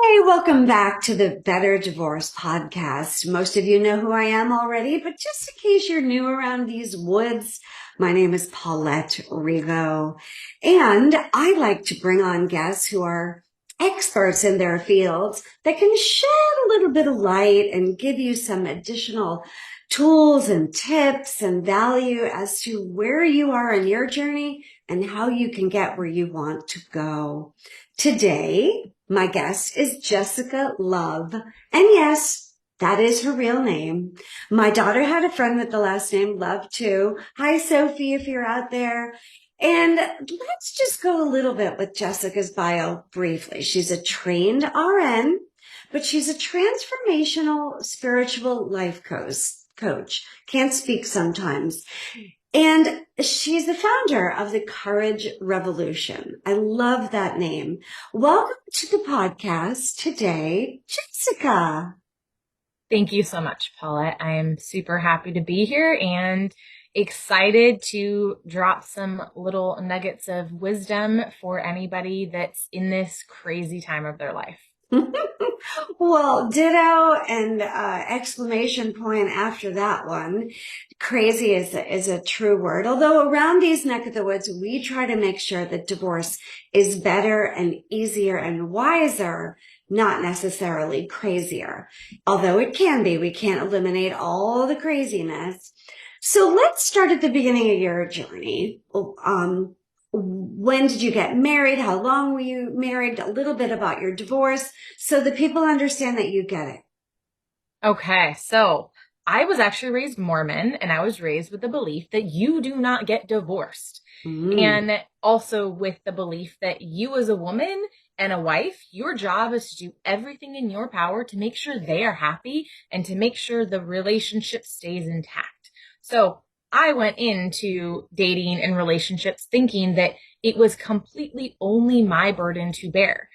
Hey, welcome back to the Better Divorce podcast. Most of you know who I am already, but just in case you're new around these woods, my name is Paulette Rivo, and I like to bring on guests who are experts in their fields that can shed a little bit of light and give you some additional tools and tips and value as to where you are in your journey and how you can get where you want to go. Today, my guest is Jessica Love. And yes, that is her real name. My daughter had a friend with the last name Love too. Hi, Sophie, if you're out there. And let's just go a little bit with Jessica's bio briefly. She's a trained RN, but she's a transformational spiritual life coach. Can't speak sometimes. And she's the founder of the Courage Revolution. I love that name. Welcome to the podcast today, Jessica. Thank you so much, Paulette. I am super happy to be here and excited to drop some little nuggets of wisdom for anybody that's in this crazy time of their life. Well, ditto and exclamation point after that one. Crazy is a true word. Although around these neck of the woods, we try to make sure that divorce is better and easier and wiser, not necessarily crazier. Although it can be, we can't eliminate all the craziness. So let's start at the beginning of your journey. When did you get married? How long were you married? A little bit about your divorce so that people understand that you get it. Okay, so I was actually raised Mormon, and I was raised with the belief that you do not get divorced. Mm. And also with the belief that you as a woman and a wife, your job is to do everything in your power to make sure they are happy and to make sure the relationship stays intact. So I went into dating and relationships thinking that it was completely only my burden to bear.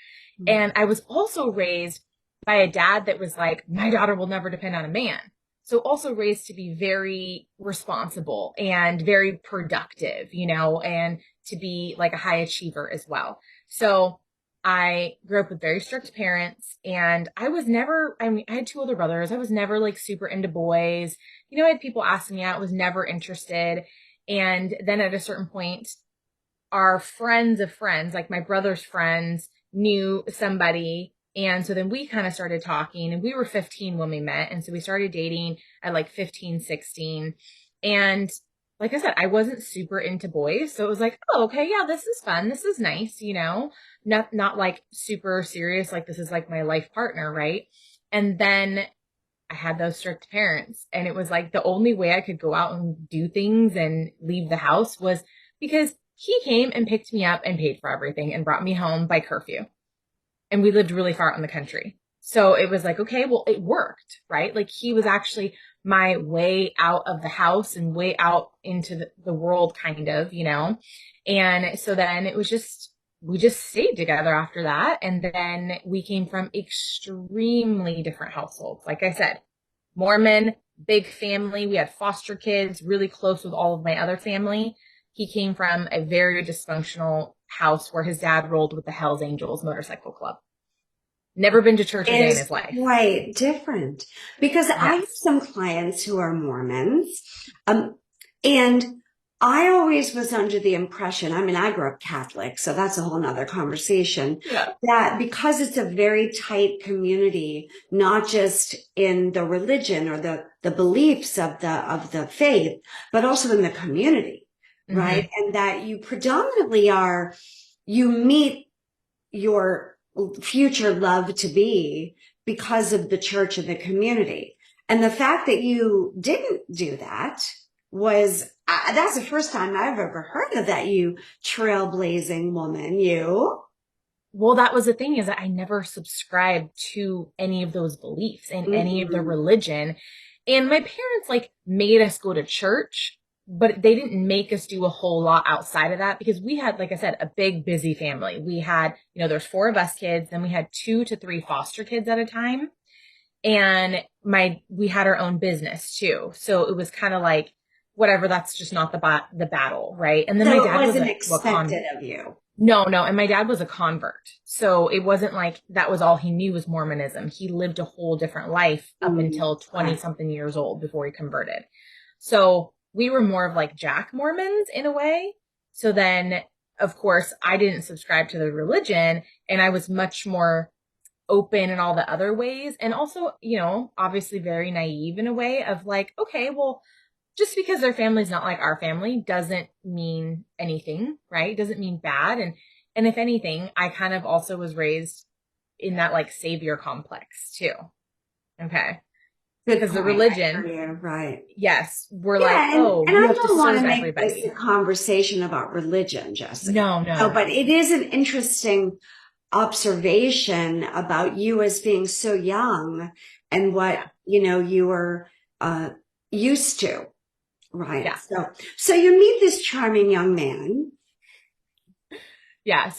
And I was also raised by a dad that was like, my daughter will never depend on a man. So also raised to be very responsible and very productive, and to be like a high achiever as well. So I grew up with very strict parents, and I had two older brothers. I was never like super into boys. I had people asking me out, was never interested. And then at a certain point, our friends of friends, like my brother's friends, knew somebody. And so then we kind of started talking, and we were 15 when we met. And so we started dating at like 15, 16. And like I said, I wasn't super into boys. So it was like, oh, okay, yeah, this is fun. This is nice, not like super serious. Like this is like my life partner. Right. And then I had those strict parents, and it was like the only way I could go out and do things and leave the house was because he came and picked me up and paid for everything and brought me home by curfew. And we lived really far out in the country. So it was like, okay, well, it worked, right? Like he was actually my way out of the house and way out into the world, kind of, And so then we just stayed together after that. And then we came from extremely different households. Like I said, Mormon, big family. We had foster kids, really close with all of my other family. He came from a very dysfunctional house where his dad rolled with the Hells Angels motorcycle club. Never been to church a day in Is his life. quite different because I have Yes. some clients who are Mormons. And I always was under the impression, I mean, I grew up Catholic, so that's a whole nother conversation, Yeah. that because it's a very tight community, not just in the religion or the beliefs of the faith, but also in the community, right? Mm-hmm. And that you predominantly you meet your future love to be because of the church and the community. And the fact that you didn't do that was, that's the first time I've ever heard of that, you trailblazing woman, you. Well, that was the thing, is that I never subscribed to any of those beliefs and any of the Mm-hmm. religion. And my parents like made us go to church, but they didn't make us do a whole lot outside of that because we had, like I said, a big, busy family. We had, there's four of us kids, then we had 2 to 3 foster kids at a time. And we had our own business too. So it was kind of like, whatever, that's just not the battle. Right. And then my So it dad was wasn't a, well, expected of you. No, no. And my dad was a convert. So it wasn't like that was all he knew was Mormonism. He lived a whole different life up until 20 Right. something years old before he converted. So we were more of like Jack Mormons in a way. So then, of course, I didn't subscribe to the religion and I was much more open in all the other ways. And also, obviously very naive in a way of like, okay, well, just because their family's not like our family doesn't mean anything, right? Doesn't mean bad. And if anything, I kind of also was raised in that like savior complex too. Okay. Good Because the point. I religion, hear you. Right. yes, we're like, Yeah, oh, and you I have to don't want to serve make this a everybody. conversation about religion, Jessica. No, No, no. but it is an interesting observation about you as being so young and what, Yeah. you were uh used to. Right. Yeah. So you meet this charming young man. Yeah.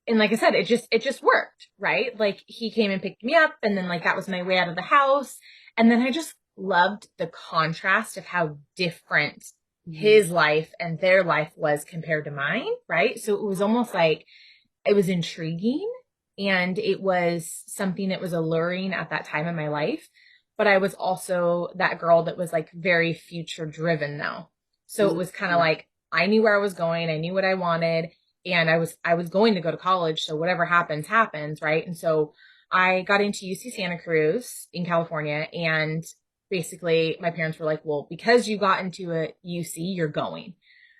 And like I said, it just worked, right? Like he came and picked me up and then like that was my way out of the house. And then I just loved the contrast of how different his life and their life was compared to mine, right? So it was almost like it was intriguing and it was something that was alluring at that time in my life. But I was also that girl that was like very future driven though. So it was kind of like I knew where I was going, I knew what I wanted, and I was going to go to college, so whatever happens, happens, right? And so I got into UC Santa Cruz in California, and basically my parents were like, well, because you got into a UC, you're going.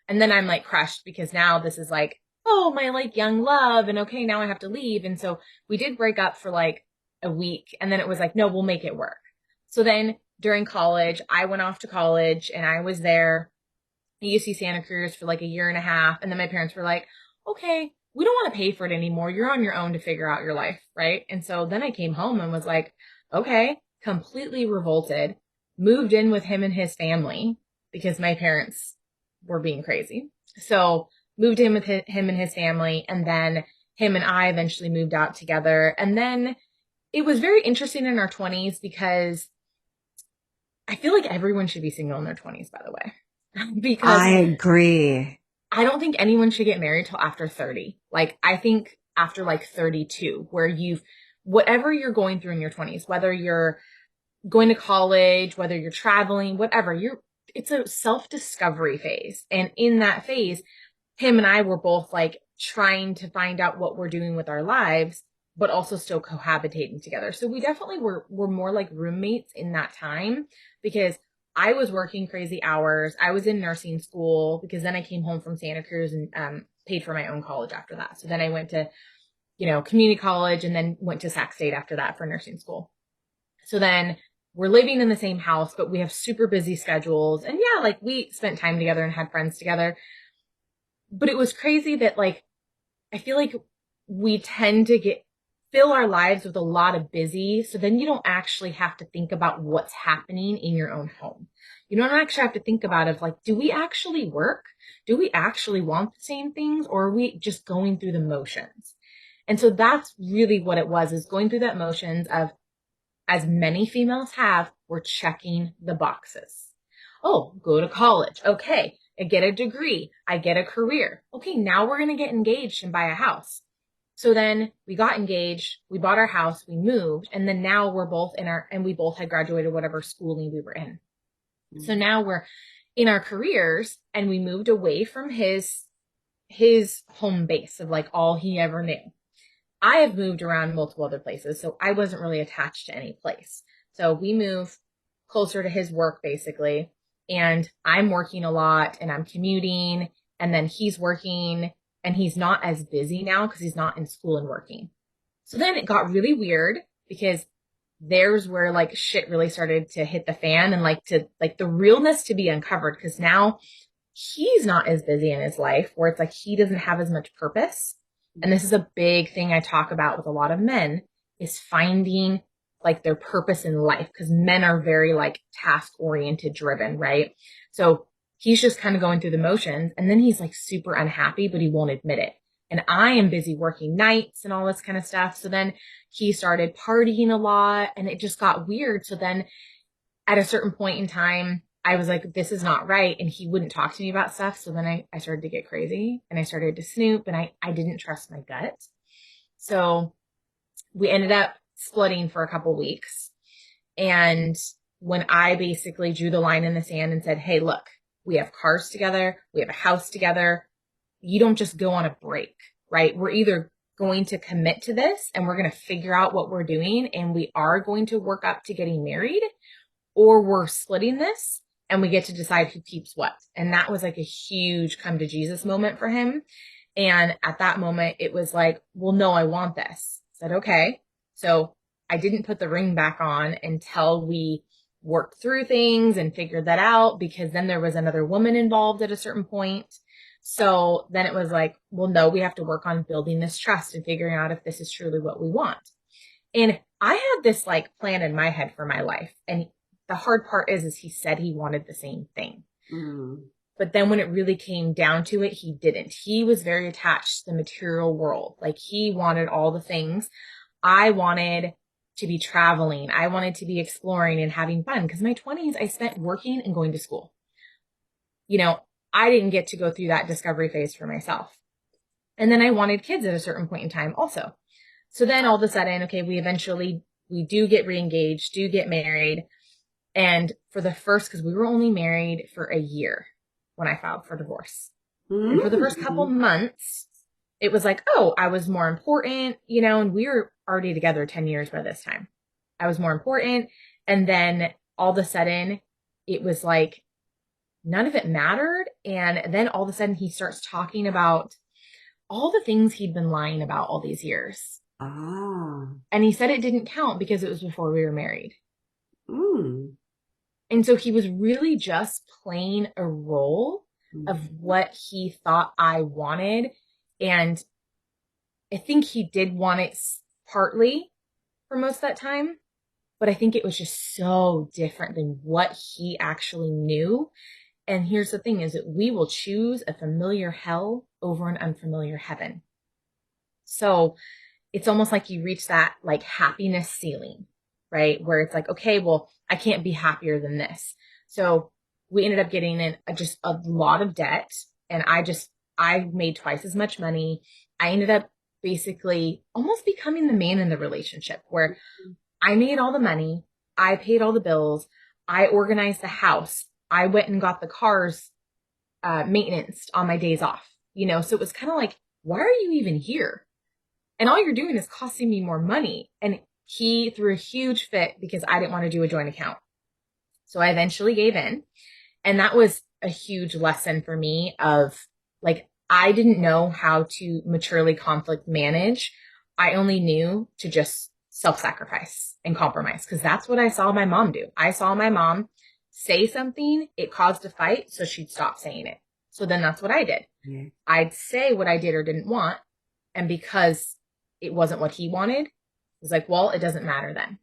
And then I'm like crushed because now this is like, oh, my like young love, and okay, now I have to leave. And so we did break up for like a week, and then it was like, no, we'll make it work. So then during college, I went off to college and I was there at UC Santa Cruz for like a year and a half. And then my parents were like, okay, we don't want to pay for it anymore. You're on your own to figure out your life. Right. And so then I came home and was like, okay, completely revolted, moved in with him and his family because my parents were being crazy. So moved in with him and his family. And then him and I eventually moved out together. And then it was very interesting in our 20s because I feel like everyone should be single in their 20s, by the way, because I agree. I don't think anyone should get married till after 30. Like, I think after like 32, where whatever you're going through in your 20s, whether you're going to college, whether you're traveling, whatever, it's a self-discovery phase. And in that phase, him and I were both like trying to find out what we're doing with our lives, but also still cohabitating together. So we definitely were more like roommates in that time because I was working crazy hours. I was in nursing school because then I came home from Santa Cruz and paid for my own college after that. So then I went to, community college and then went to Sac State after that for nursing school. So then we're living in the same house, but we have super busy schedules. And yeah, like we spent time together and had friends together. But it was crazy that like I feel like we tend to fill our lives with a lot of busy. So then you don't actually have to think about what's happening in your own home. You don't actually have to think about it like, do we actually work? Do we actually want the same things? Or are we just going through the motions? And so that's really what it was, is going through that motions of, as many females have, we're checking the boxes. Oh, go to college. Okay. I get a degree. I get a career. Okay. Now we're going to get engaged and buy a house. So then we got engaged, we bought our house, we moved, and then now we're both and we both had graduated whatever schooling we were in. So now we're in our careers and we moved away from his home base of like all he ever knew. I have moved around multiple other places, so I wasn't really attached to any place. So we moved closer to his work basically, and I'm working a lot and I'm commuting, and then he's working and he's not as busy now because he's not in school and working. So then it got really weird because there's where like shit really started to hit the fan and like the realness to be uncovered, because now he's not as busy in his life where it's like he doesn't have as much purpose. And this is a big thing I talk about with a lot of men, is finding like their purpose in life, because men are very like task oriented driven, right? So he's just kind of going through the motions and then he's like super unhappy, but he won't admit it. And I am busy working nights and all this kind of stuff. So then he started partying a lot and it just got weird. So then at a certain point in time, I was like, this is not right. And he wouldn't talk to me about stuff. So then I started to get crazy and I started to snoop and I didn't trust my gut. So we ended up splitting for a couple weeks. And when I basically drew the line in the sand and said, hey, look, we have cars together, we have a house together. You don't just go on a break, right? We're either going to commit to this and we're going to figure out what we're doing and we are going to work up to getting married, or we're splitting this and we get to decide who keeps what. And that was like a huge come to Jesus moment for him. And at that moment, it was like, well, no, I want this. I said, okay. So I didn't put the ring back on until we worked through things and figured that out, because then there was another woman involved at a certain point. So then it was like, well, no, we have to work on building this trust and figuring out if this is truly what we want. And I had this like plan in my head for my life. And the hard part is he said he wanted the same thing. Mm. But then when it really came down to it, he didn't. He was very attached to the material world. Like he wanted all the things. I wanted to be traveling. I wanted to be exploring and having fun, because my 20s, I spent working and going to school. You know, I didn't get to go through that discovery phase for myself. And then I wanted kids at a certain point in time also. So then all of a sudden, okay, we do get reengaged, do get married. And for the first, because we were only married for a year when I filed for divorce. Mm. And for the first couple months, it was like, oh, I was more important, you know, and we were already together 10 years by this time. I was more important. And then all of a sudden, it was like, none of it mattered. And then all of a sudden, he starts talking about all the things he'd been lying about all these years. Ah. And he said it didn't count because it was before we were married. Mm. And so he was really just playing a role of what he thought I wanted. And I think he did want it partly for most of that time, but I think it was just so different than what he actually knew. And here's the thing is that we will choose a familiar hell over an unfamiliar heaven. So it's almost like you reach that like happiness ceiling, right? Where it's like, okay, well, I can't be happier than this. So we ended up getting in just a lot of debt, and I made twice as much money. I ended up basically almost becoming the man in the relationship, where I made all the money. I paid all the bills. I organized the house. I went and got the cars maintenance on my days off, you know? So it was kind of like, why are you even here? And all you're doing is costing me more money. And he threw a huge fit because I didn't want to do a joint account. So I eventually gave in. And that was a huge lesson for me of like, I didn't know how to maturely conflict manage. I only knew to just self-sacrifice and compromise, because that's what I saw my mom do. I saw my mom say something, it caused a fight, so she'd stop saying it. So then that's what I did. Yeah. I'd say what I did or didn't want. And because it wasn't what he wanted, it was like, well, it doesn't matter then.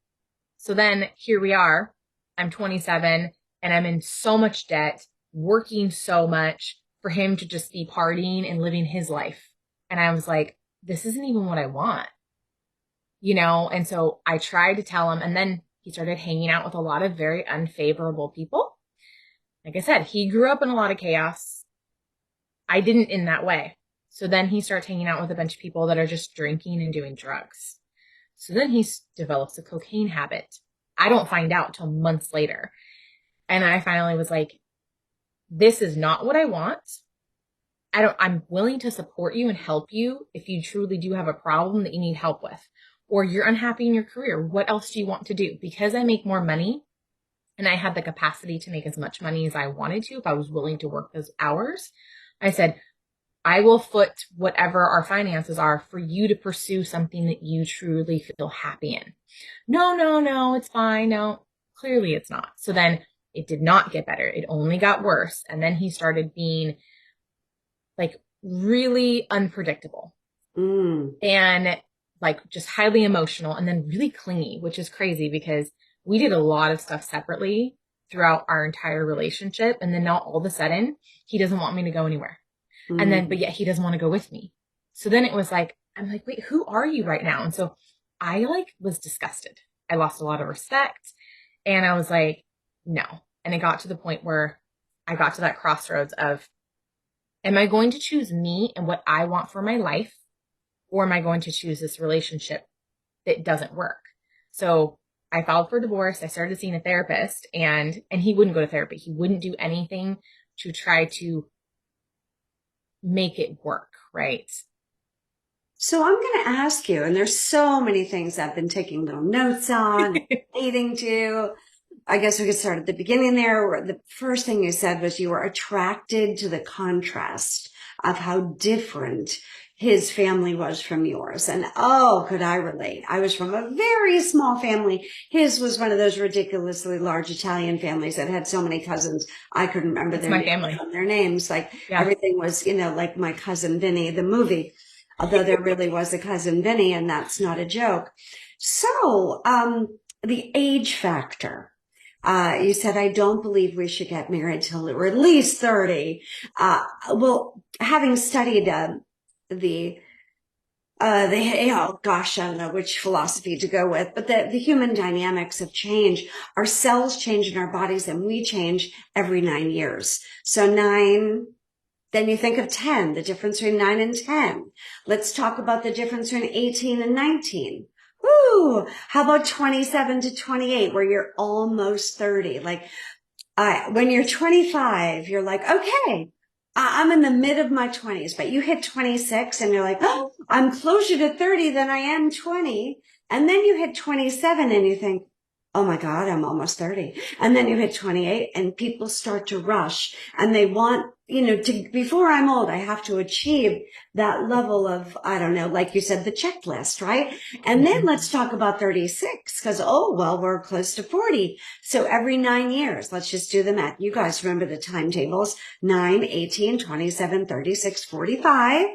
So then here we are. I'm 27 and I'm in so much debt, working so much for him to just be partying and living his life. And I was like, this isn't even what I want, you know? And so I tried to tell him, and then he started hanging out with a lot of very unfavorable people. Like I said, he grew up in a lot of chaos. I didn't in that way. So then he starts hanging out with a bunch of people that are just drinking and doing drugs. So then he develops a cocaine habit. I don't find out till months later. And I finally was like, this is not what I want. I'm willing to support you and help you if you truly do have a problem that you need help with, or you're unhappy in your career. What else do you want to do? Because I make more money and I had the capacity to make as much money as I wanted to if I was willing to work those hours, I said, I will foot whatever our finances are for you to pursue something that you truly feel happy in. No, it's fine. No, clearly it's not. So then it did not get better. It only got worse. And then he started being like really unpredictable and like just highly emotional, and then really clingy, which is crazy because we did a lot of stuff separately throughout our entire relationship. And then now all of a sudden he doesn't want me to go anywhere. And then, but yet he doesn't want to go with me. So then it was like, I'm like, wait, who are you right now? And so I like was disgusted. I lost a lot of respect and I was like, no. And it got to the point where I got to that crossroads of, am I going to choose me and what I want for my life? Or am I going to choose this relationship that doesn't work? So I filed for divorce. I started seeing a therapist, and he wouldn't go to therapy. He wouldn't do anything to try to make it work, right? So I'm going to ask you, and there's so many things I've been taking little notes on, leading to. I guess we could start at the beginning there, where the first thing you said was you were attracted to the contrast of how different his family was from yours. And oh, could I relate? I was from a very small family. His was one of those ridiculously large Italian families that had so many cousins. I couldn't remember That's my family. their names. Like Yeah. everything was, like My Cousin Vinny, the movie, although there really was a Cousin Vinny, and that's not a joke. So, the age factor. You said, I don't believe we should get married till we're at least 30. Well, having studied, gosh, I don't know which philosophy to go with, but the human dynamics have changed. Our cells change in our bodies, and we change every 9 years. So 9, then you think of 10, the difference between 9 and 10. Let's talk about the difference between 18 and 19. Woo! How about 27 to 28, where you're almost 30? Like, when you're 25, you're like, okay, I'm in the mid of my 20s, but you hit 26 and you're like, oh, I'm closer to 30 than I am 20. And then you hit 27 and you think, oh my God, I'm almost 30. And then you hit 28 and people start to rush and they want, before I'm old, I have to achieve that level of, I don't know, like you said, the checklist, right? And then let's talk about 36 because, we're close to 40. So every 9 years, let's just do the math. You guys remember the timetables: 9, 18, 27, 36, 45,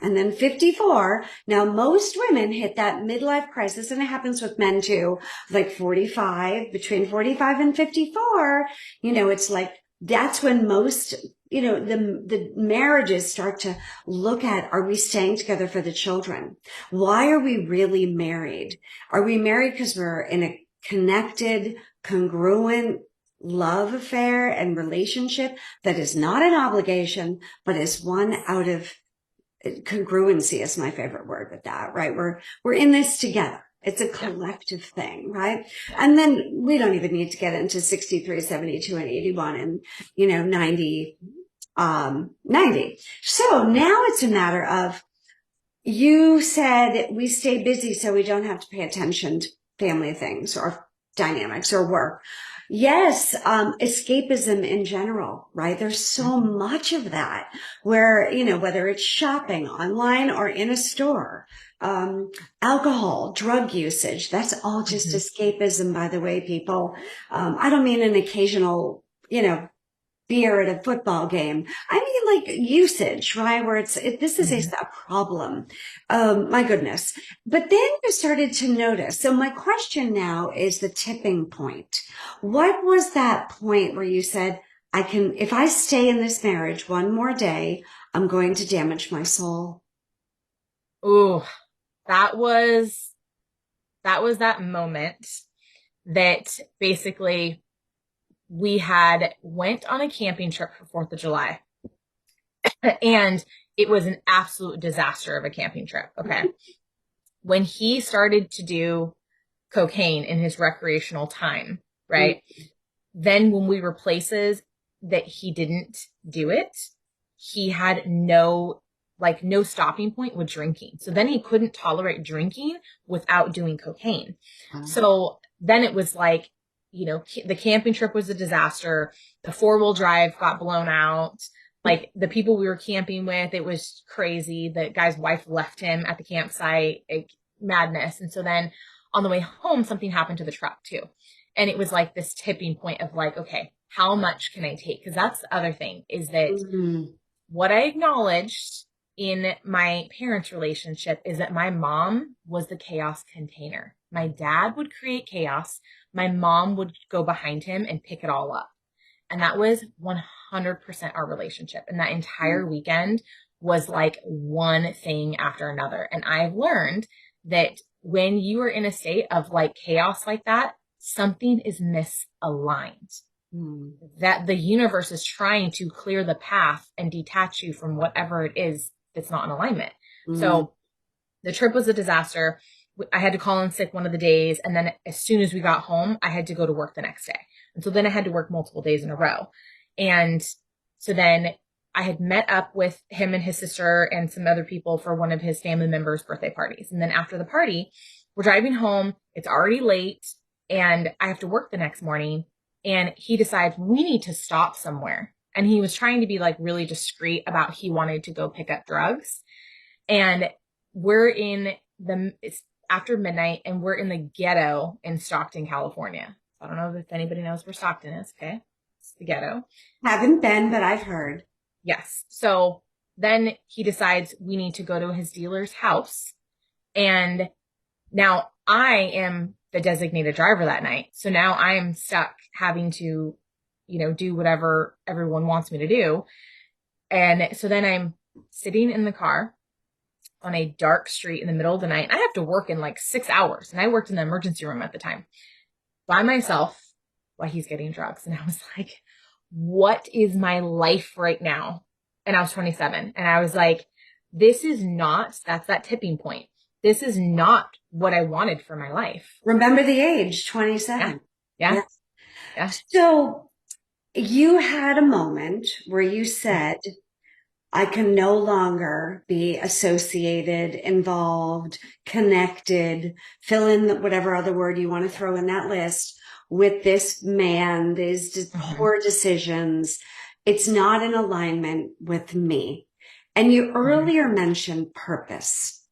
and then 54. Now, most women hit that midlife crisis, and it happens with men too, like 45, between 45 and 54. It's like, that's when most, the marriages start to look at, are we staying together for the children? Why are we really married? Are we married because we're in a connected, congruent love affair and relationship that is not an obligation, but is one out of congruency is my favorite word with that, right? We're in this together. It's a collective thing, right? And then we don't even need to get into 63, 72, and 81 and, 90, 90. So now it's a matter of, you said we stay busy so we don't have to pay attention to family things or dynamics or work. Yes, escapism in general, right? There's so much of that where, whether it's shopping online or in a store, alcohol, drug usage, that's all just escapism, by the way, people. I don't mean an occasional, beer at a football game. I mean, like, usage, right? Where this is a problem. My goodness. But then you started to notice. So my question now is the tipping point. What was that point where you said, if I stay in this marriage one more day, I'm going to damage my soul? Ooh, that was that moment that basically we had went on a camping trip for 4th of July. And it was an absolute disaster of a camping trip. Okay. When he started to do cocaine in his recreational time, right? Then when we were places that he didn't do it, he had no stopping point with drinking. So then he couldn't tolerate drinking without doing cocaine. So then it was like, the camping trip was a disaster. The 4-wheel drive got blown out. Like, the people we were camping with, it was crazy. The guy's wife left him at the campsite, madness. And so then on the way home, something happened to the truck too. And it was like this tipping point of like, okay, how much can I take? Because that's the other thing, is that what I acknowledged in my parents' relationship is that my mom was the chaos container. My dad would create chaos. My mom would go behind him and pick it all up. And that was 100% our relationship. And that entire weekend was like one thing after another. And I've learned that when you are in a state of like chaos like that, something is misaligned. Mm. that the universe is trying to clear the path and detach you from whatever it is that's not in alignment. Mm. So the trip was a disaster. I had to call in sick one of the days. And then as soon as we got home, I had to go to work the next day. And so then I had to work multiple days in a row. And so then I had met up with him and his sister and some other people for one of his family members' birthday parties. And then after the party, we're driving home. It's already late and I have to work the next morning. And he decides we need to stop somewhere. And he was trying to be like really discreet about he wanted to go pick up drugs. And we're in it's after midnight and we're in the ghetto in Stockton, California. I don't know if anybody knows where Stockton is. Okay. It's the ghetto. Haven't been, but I've heard. Yes. So then he decides we need to go to his dealer's house. And now I am the designated driver that night. So now I'm stuck having to, do whatever everyone wants me to do. And so then I'm sitting in the car on a dark street in the middle of the night. I have to work in like 6 hours. And I worked in the emergency room at the time by myself while he's getting drugs. And I was like, what is my life right now? And I was 27. And I was like, that's that tipping point. This is not what I wanted for my life. Remember the age, 27. Yeah. So you had a moment where you said, I can no longer be associated, involved, connected, fill in whatever other word you want to throw in that list with this man, these poor decisions. It's not in alignment with me. And you earlier mentioned purpose.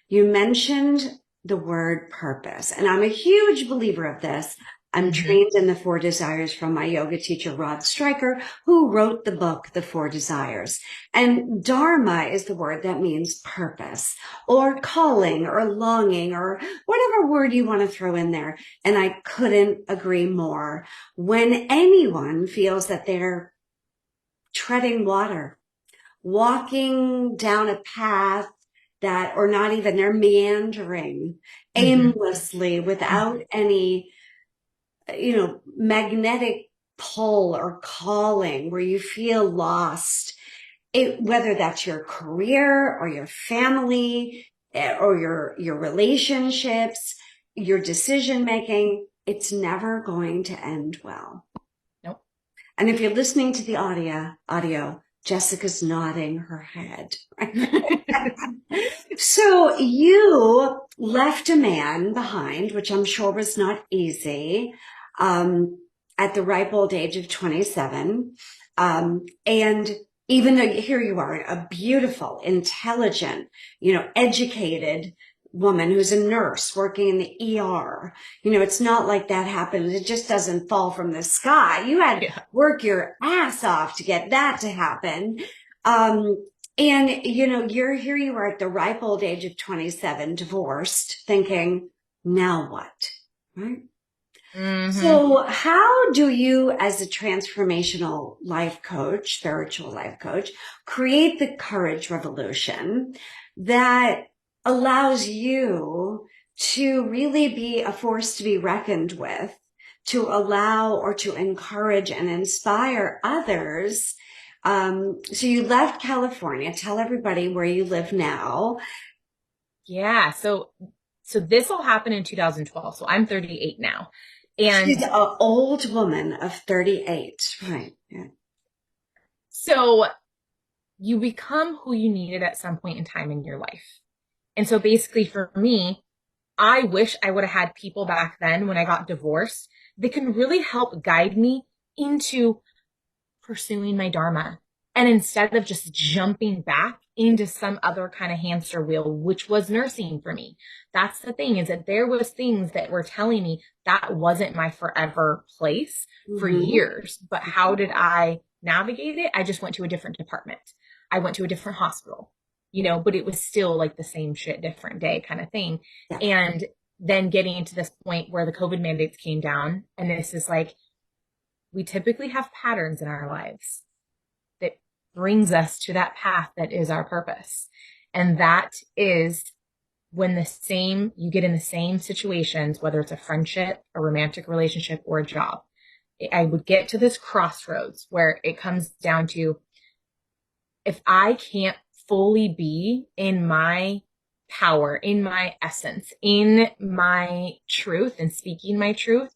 You mentioned the word purpose, and I'm a huge believer of this. I'm trained in the 4 desires from my yoga teacher, Rod Stryker, who wrote the book, The 4 Desires. And dharma is the word that means purpose or calling or longing or whatever word you want to throw in there. And I couldn't agree more. When anyone feels that they're treading water, walking down a path that, or not even, they're meandering aimlessly without any, magnetic pull or calling where you feel lost, whether that's your career or your family or your relationships, your decision making, it's never going to end well. Nope. And if you're listening to the audio, Jessica's nodding her head. So you left a man behind, which I'm sure was not easy, at the ripe old age of 27. And even though here you are, a beautiful, intelligent, educated woman who's a nurse working in the ER, it's not like that happens. It just doesn't fall from the sky. You had to work your ass off to get that to happen. And, here you are at the ripe old age of 27, divorced, thinking, now what? Right? So how do you, as a transformational life coach, spiritual life coach, create the courage revolution that allows you to really be a force to be reckoned with, to allow or to encourage and inspire others? So you left California. Tell everybody where you live now. Yeah. So this all happened in 2012. So I'm 38 now. And she's an old woman of 38. Right. Yeah. So you become who you needed at some point in time in your life. And so basically for me, I wish I would have had people back then when I got divorced that can really help guide me into pursuing my dharma. And instead of just jumping back into some other kind of hamster wheel, which was nursing for me. That's the thing, is that there was things that were telling me that wasn't my forever place for years. But how did I navigate it? I just went to a different department. I went to a different hospital, but it was still like the same shit, different day kind of thing. Yeah. And then getting into this point where the COVID mandates came down, and this is like, we typically have patterns in our lives that brings us to that path that is our purpose. And that is when you get in the same situations, whether it's a friendship, a romantic relationship, or a job. I would get to this crossroads where it comes down to, if I can't fully be in my power, in my essence, in my truth and speaking my truth,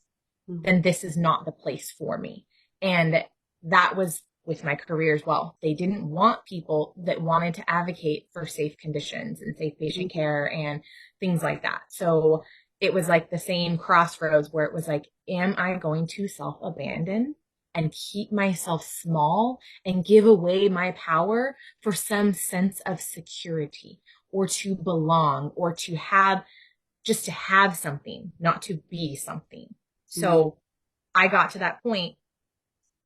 then this is not the place for me. And that was with my career as well. They didn't want people that wanted to advocate for safe conditions and safe patient care and things like that. So it was like the same crossroads where it was like, am I going to self-abandon and keep myself small and give away my power for some sense of security or to belong or to have, just to have something, not to be something? So I got to that point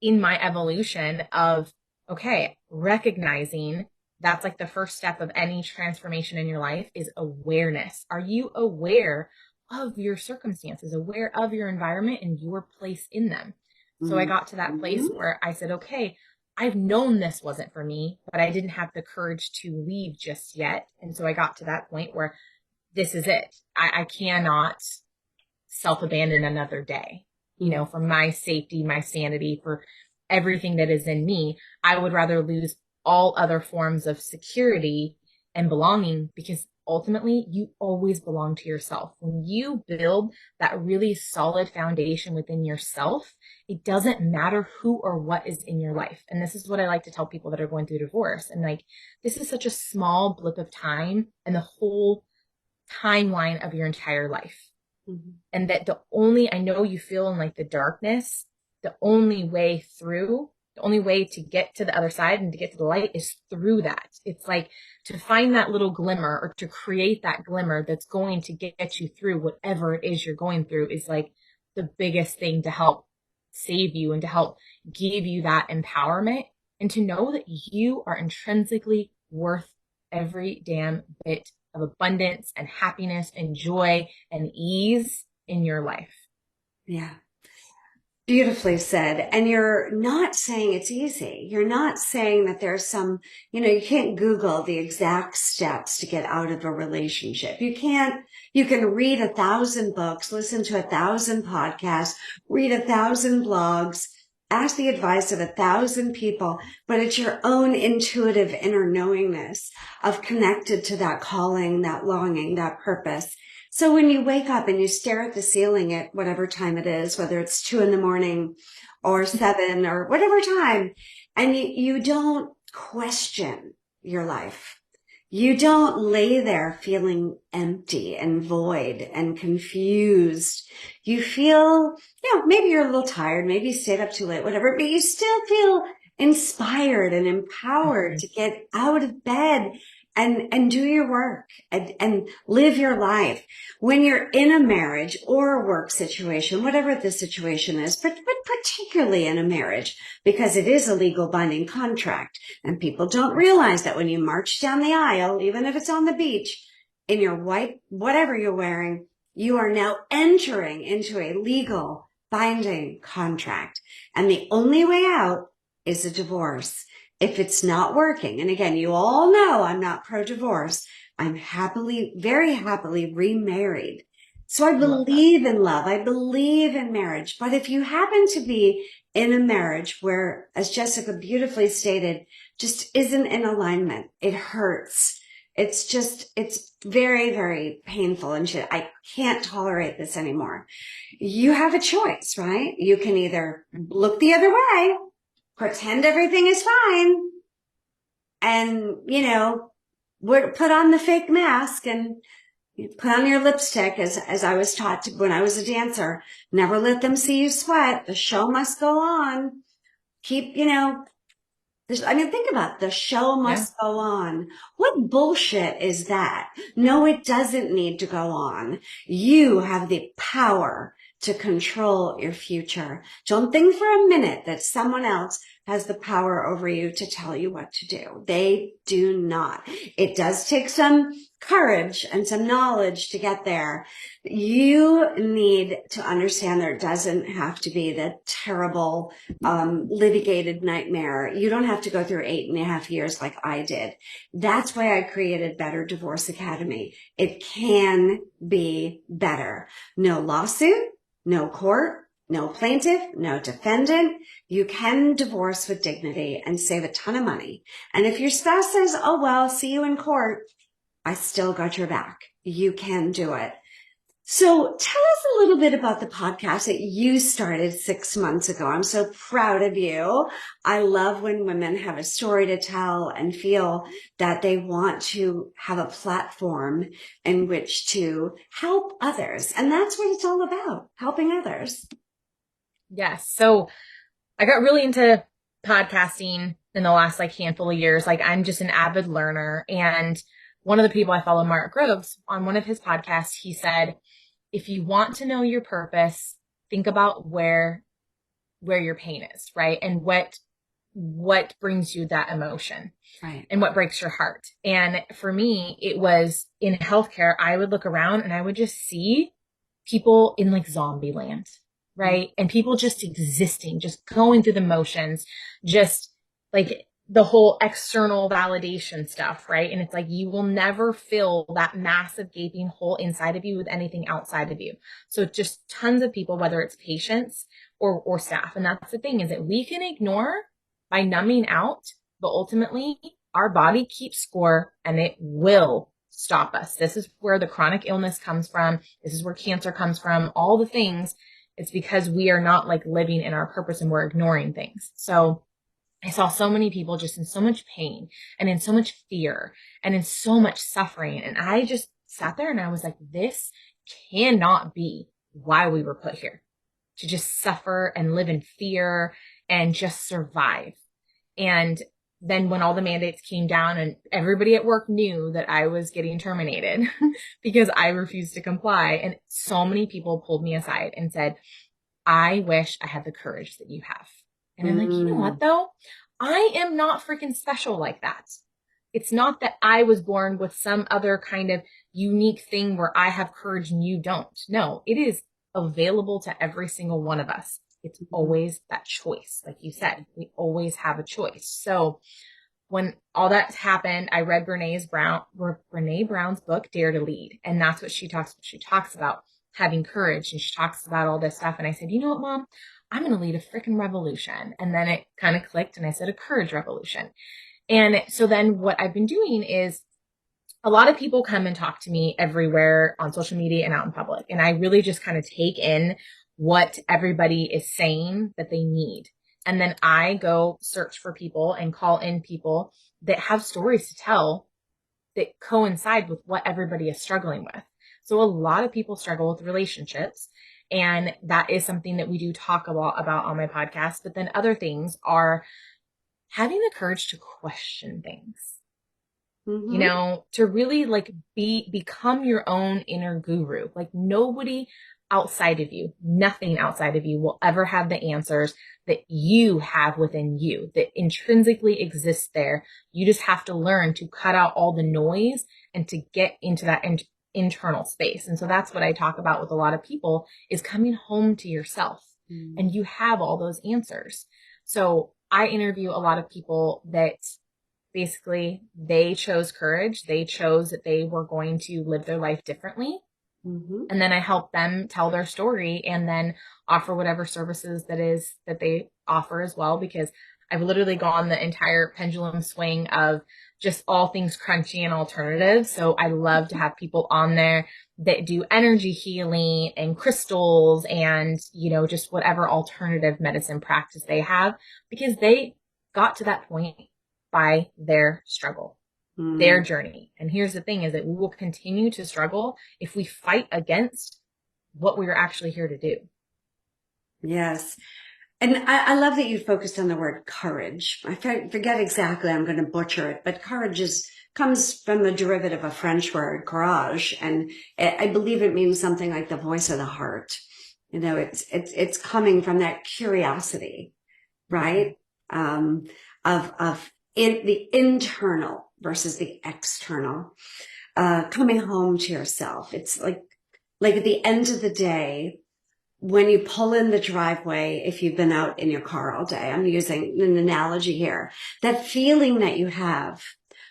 in my evolution of, okay, recognizing that's like the first step of any transformation in your life is awareness. Are you aware of your circumstances, aware of your environment and your place in them? So I got to that place where I said, okay, I've known this wasn't for me, but I didn't have the courage to leave just yet. And so I got to that point where this is it. I cannot self-abandon another day, for my safety, my sanity, for everything that is in me. I would rather lose all other forms of security and belonging, because ultimately you always belong to yourself. When you build that really solid foundation within yourself, it doesn't matter who or what is in your life. And this is what I like to tell people that are going through divorce. And like, this is such a small blip of time and the whole timeline of your entire life. And that I know you feel in like the darkness, the only way to get to the other side and to get to the light is through that. It's like to find that little glimmer or to create that glimmer that's going to get you through whatever it is you're going through is like the biggest thing to help save you and to help give you that empowerment and to know that you are intrinsically worth every damn bit of abundance and happiness and joy and ease in your life. Yeah. Beautifully said. And you're not saying it's easy. You're not saying that there's some, you can't Google the exact steps to get out of a relationship. You can read 1,000 books, listen to 1,000 podcasts, read 1,000 blogs, ask the advice of 1,000 people, but it's your own intuitive inner knowingness of connected to that calling, that longing, that purpose. So when you wake up and you stare at the ceiling at whatever time it is, whether it's 2 a.m. or 7 or whatever time, and you don't question your life. You don't lay there feeling empty and void and confused. You feel, maybe you're a little tired, maybe you stayed up too late, whatever, but you still feel inspired and empowered to get out of bed and do your work and live your life. When you're in a marriage or a work situation, whatever the situation is, but particularly in a marriage, because it is a legal binding contract. And people don't realize that when you march down the aisle, even if it's on the beach, in your white, whatever you're wearing, you are now entering into a legal binding contract. And the only way out is a divorce. If it's not working, and again, you all know I'm not pro-divorce. I'm very happily remarried. So I believe in love. I believe in marriage. But if you happen to be in a marriage where, as Jessica beautifully stated, just isn't in alignment, it hurts. It's very, very painful and shit. I can't tolerate this anymore. You have a choice, right? You can either look the other way, pretend everything is fine, and, put on the fake mask and put on your lipstick, as I was taught to when I was a dancer. Never let them see you sweat. The show must go on. Keep, think about it. The show must go on. What bullshit is that? No, it doesn't need to go on. You have the power to control your future. Don't think for a minute that someone else has the power over you to tell you what to do. They do not. It does take some courage and some knowledge to get there. You need to understand there doesn't have to be the terrible, litigated nightmare. You don't have to go through 8.5 years like I did. That's why I created Better Divorce Academy. It can be better. No lawsuit, no court, No plaintiff, no defendant. You can divorce with dignity and save a ton of money. And if your spouse says, oh, well, see you in court, I still got your back. You can do it. So tell us a little bit about the podcast that you started 6 months ago. I'm so proud of you. I love when women have a story to tell and feel that they want to have a platform in which to help others. And that's what it's all about, helping others. Yes. So I got really into podcasting in the last handful of years. I'm just an avid learner. And one of the people I follow, Mark Groves, on one of his podcasts, he said, if you want to know your purpose, think about where your pain is, right? And what brings you that emotion, right? And what breaks your heart. And for me, it was in healthcare. I would look around and I would just see people in zombie land, right? And people just existing, just going through the motions, just the whole external validation stuff, right? And it's you will never fill that massive gaping hole inside of you with anything outside of you. So just tons of people, whether it's patients or staff. And that's the thing, is that we can ignore by numbing out, but ultimately our body keeps score and it will stop us. This is where the chronic illness comes from. This is where cancer comes from, all the things. It's because we are not living in our purpose and we're ignoring things. So I saw so many people just in so much pain and in so much fear and in so much suffering. And I just sat there and I was like, this cannot be why we were put here, to just suffer and live in fear and just survive. And then when all the mandates came down and everybody at work knew that I was getting terminated because I refused to comply, and so many people pulled me aside and said, I wish I had the courage that you have. And I'm you know what though? I am not freaking special like that. It's not that I was born with some other kind of unique thing where I have courage and you don't. No, it is available to every single one of us. It's always that choice. Like you said, we always have a choice. So when all that happened, I read Brene Brown's book, Dare to Lead. And that's what she talks about, having courage. And she talks about all this stuff. And I said, you know what, Mom? I'm going to lead a freaking revolution. And then it kind of clicked and I said, a courage revolution. And so then what I've been doing is, a lot of people come and talk to me everywhere on social media and out in public. And I really just kind of take in what everybody is saying that they need. And then I go search for people and call in people that have stories to tell that coincide with what everybody is struggling with. So a lot of people struggle with relationships. And that is something that we do talk a lot about on my podcast. But then other things are having the courage to question things. To really become your own inner guru. Nobody outside of you, nothing outside of you will ever have the answers that you have within you, that intrinsically exist there. You just have to learn to cut out all the noise and to get into that internal space. And so that's what I talk about with a lot of people, is coming home to yourself. And you have all those answers. So I interview a lot of people that basically they chose courage. They chose that they were going to live their life differently. And then I help them tell their story and then offer whatever services that they offer as well, because I've literally gone the entire pendulum swing of just all things crunchy and alternative. So I love to have people on there that do energy healing and crystals and, just whatever alternative medicine practice they have, because they got to that point by their struggle, their journey. And here's the thing, is that we will continue to struggle if we fight against what we are actually here to do. Yes. And I love that you focused on the word courage. I forget exactly, I'm going to butcher it, but courage comes from the derivative of a French word, courage. And I believe it means something like the voice of the heart. It's coming from that curiosity, right? Of the internal versus the external, coming home to yourself. It's like at the end of the day, when you pull in the driveway, if you've been out in your car all day, I'm using an analogy here, that feeling that you have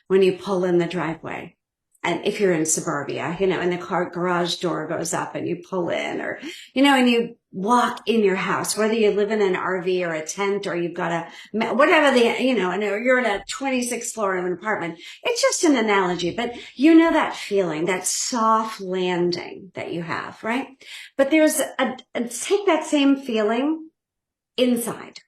when you pull in the driveway. And if you're in suburbia, and the car garage door goes up and you pull in, or, and you walk in your house, whether you live in an RV or a tent or you've got whatever and you're in a 26th floor of an apartment. It's just an analogy, but that feeling, that soft landing that you have, right? But there's take that same feeling inside,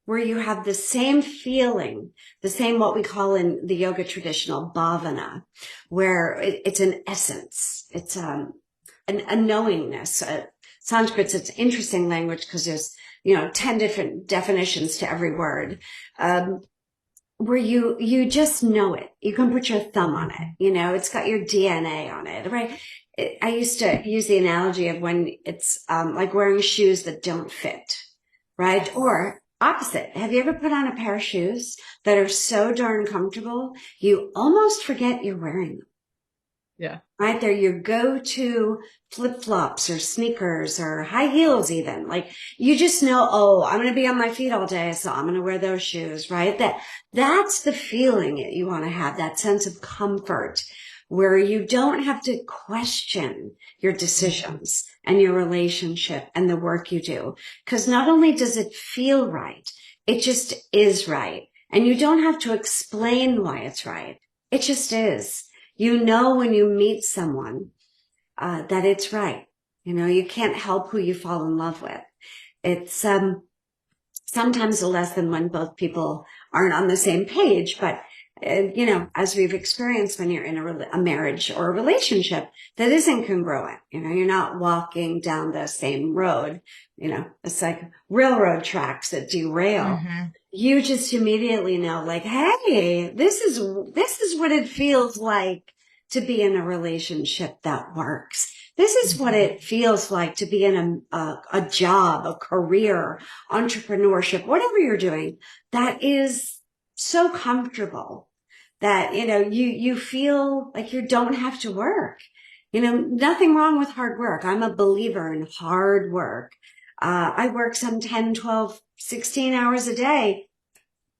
where you have the same feeling, the same what we call in the yoga traditional bhavana, where it's an essence. It's a knowingness. Sanskrit's it's interesting language because there's 10 different definitions to every word. Where you just know it. You can put your thumb on it. It's got your DNA on it, right? I used to use the analogy of when it's like wearing shoes that don't fit, right? Or opposite. Have you ever put on a pair of shoes that are so darn comfortable, you almost forget you're wearing them? Yeah. Right? They're your go-to flip-flops or sneakers or high heels even. Like you just know, oh, I'm going to be on my feet all day, so I'm going to wear those shoes, right? That's the feeling you want to have, that sense of comfort where you don't have to question your decisions and your relationship and the work you do. Because not only does it feel right, it just is right. And you don't have to explain why it's right. It just is. When you meet someone that it's right. You can't help who you fall in love with. It's sometimes a lesson when both people aren't on the same page, but as we've experienced when you're in a marriage or a relationship that isn't congruent, you're not walking down the same road, it's like railroad tracks that derail. Mm-hmm. You just immediately know, like, hey, this is what it feels like to be in a relationship that works. This is what it feels like to be in a job, a career, entrepreneurship, whatever you're doing, that is so comfortable that, you feel like you don't have to work. Nothing wrong with hard work. I'm a believer in hard work. I work some 10, 12, 16 hours a day.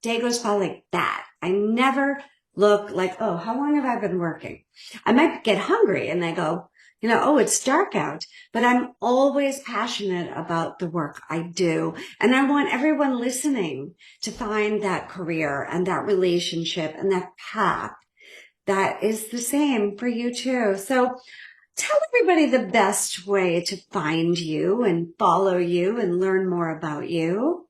Day goes by like that. I never look like, oh, how long have I been working? I might get hungry and I go, oh, it's dark out, but I'm always passionate about the work I do. And I want everyone listening to find that career and that relationship and that path that is the same for you too. So tell everybody the best way to find you and follow you and learn more about you.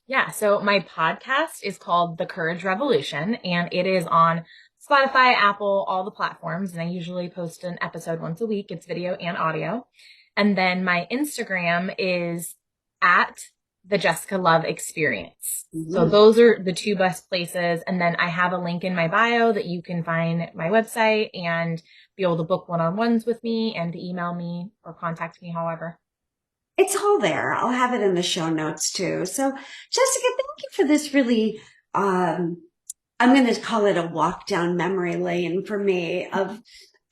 Yeah, so my podcast is called The Courage Revolution, and it is on Spotify, Apple, all the platforms, and I usually post an episode once a week. It's video and audio. And then my Instagram is at the Jessica Love Experience. Mm-hmm. So those are the two best places. And then I have a link in my bio that you can find my website and be able to book one-on-ones with me and to email me or contact me, however. It's all there. I'll have it in the show notes too. So Jessica, thank you for this really, I'm going to call it a walk down memory lane for me of,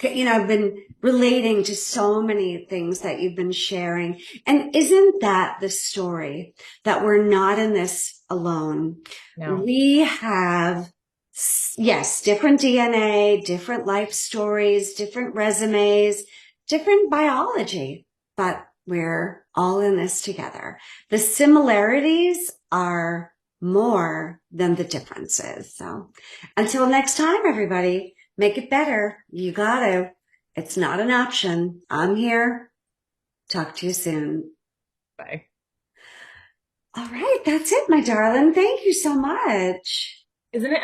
I've been relating to so many things that you've been sharing. And isn't that the story that we're not in this alone? No. We have, yes, different DNA, different life stories, different resumes, different biology, but we're all in this together. The similarities are more than the differences. So until next time, everybody, make it better. You got to. It's not an option. I'm here. Talk to you soon. Bye. All right. That's it, my darling. Thank you so much. Isn't it